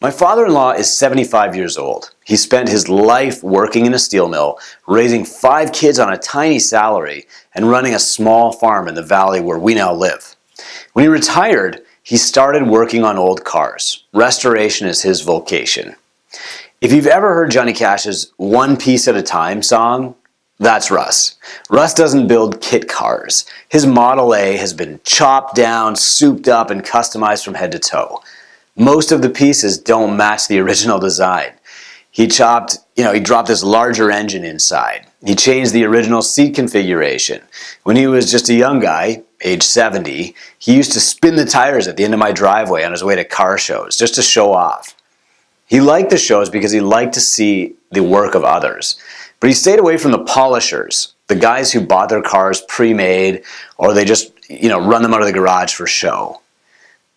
My father-in-law is 75 years old. He spent his life working in a steel mill, raising 5 kids on a tiny salary, and running a small farm in the valley where we now live. When he retired, he started working on old cars. Restoration is his vocation. If you've ever heard Johnny Cash's "One Piece at a Time" song, that's Russ. Russ doesn't build kit cars. His Model A has been chopped down, souped up, and customized from head to toe. Most of the pieces don't match the original design. He dropped this larger engine inside. He changed the original seat configuration. When he was just a young guy, age 70, he used to spin the tires at the end of my driveway on his way to car shows, just to show off. He liked the shows because he liked to see the work of others. But he stayed away from the polishers, the guys who bought their cars pre-made, or they just, run them out of the garage for show.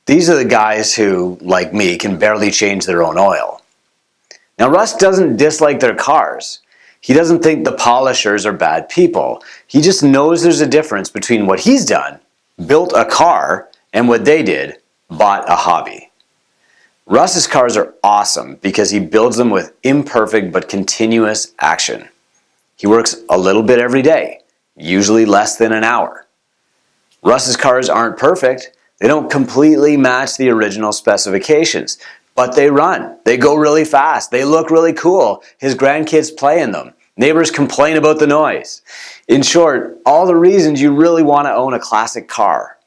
These are the guys who, like me, can barely change their own oil. Now, Russ doesn't dislike their cars. He doesn't think the polishers are bad people. He just knows there's a difference between what he's done, built a car, and what they did, bought a hobby. Russ's cars are awesome because he builds them with imperfect but continuous action. He works a little bit every day, usually less than an hour. Russ's cars aren't perfect. They don't completely match the original specifications, but they run. They go really fast. They look really cool. His grandkids play in them. Neighbors complain about the noise. In short, all the reasons you really want to own a classic car.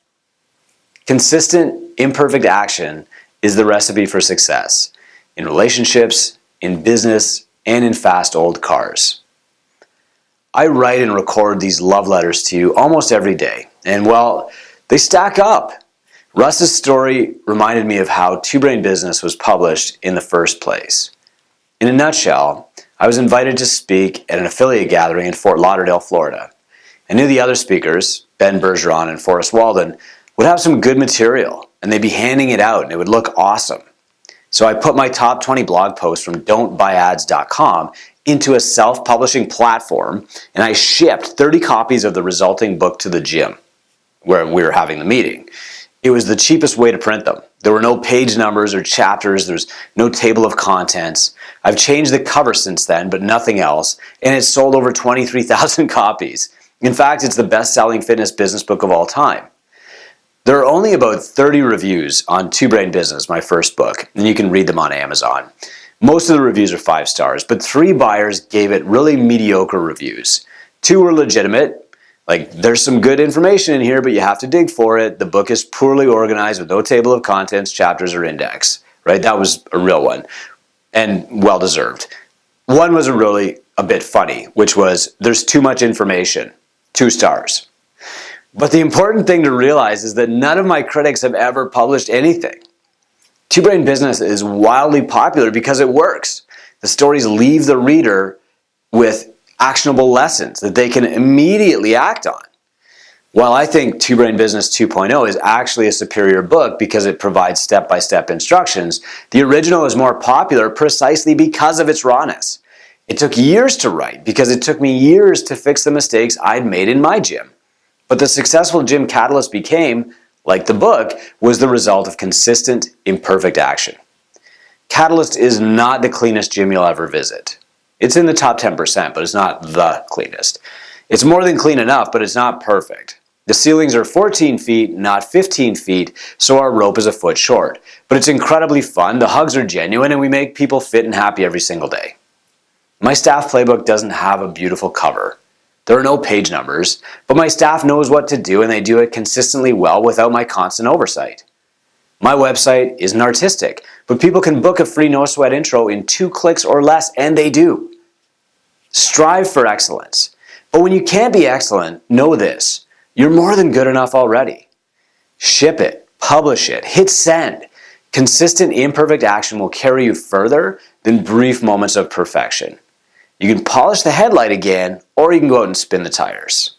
Consistent, imperfect action is the recipe for success in relationships, in business, and in fast old cars. I write and record these love letters to you almost every day, and well, they stack up. Russ's story reminded me of how Two Brain Business was published in the first place. In a nutshell, I was invited to speak at an affiliate gathering in Fort Lauderdale, Florida. I knew the other speakers, Ben Bergeron and Forrest Walden, would have some good material, and they'd be handing it out, and it would look awesome. So I put my top 20 blog posts from don'tbuyads.com into a self-publishing platform, and I shipped 30 copies of the resulting book to the gym where we were having the meeting. It was the cheapest way to print them. There were no page numbers or chapters. There's no table of contents. I've changed the cover since then, but nothing else, and it's sold over 23,000 copies. In fact, it's the best-selling fitness business book of all time. There are only about 30 reviews on Two Brain Business, my first book, and you can read them on Amazon. Most of the reviews are 5 stars, but 3 buyers gave it really mediocre reviews. 2 were legitimate. Like, there's some good information in here, but you have to dig for it. The book is poorly organized with no table of contents, chapters, or index. Right? That was a real one, and well-deserved. One was a bit funny, which was, there's too much information. 2 stars. But the important thing to realize is that none of my critics have ever published anything. Two Brain Business is wildly popular because it works. The stories leave the reader with actionable lessons that they can immediately act on. While I think Two Brain Business 2.0 is actually a superior book because it provides step-by-step instructions, the original is more popular precisely because of its rawness. It took years to write because it took me years to fix the mistakes I'd made in my gym. But the successful gym Catalyst became, like the book, was the result of consistent, imperfect action. Catalyst is not the cleanest gym you'll ever visit. It's in the top 10%, but it's not the cleanest. It's more than clean enough, but it's not perfect. The ceilings are 14 feet, not 15 feet, so our rope is a foot short. But it's incredibly fun, the hugs are genuine, and we make people fit and happy every single day. My staff playbook doesn't have a beautiful cover. There are no page numbers, but my staff knows what to do and they do it consistently well without my constant oversight. My website isn't artistic, but people can book a free no-sweat intro in 2 clicks or less, and they do. Strive for excellence. But when you can't be excellent, know this: you're more than good enough already. Ship it, publish it, hit send. Consistent, imperfect action will carry you further than brief moments of perfection. You can polish the headlight again, or you can go out and spin the tires.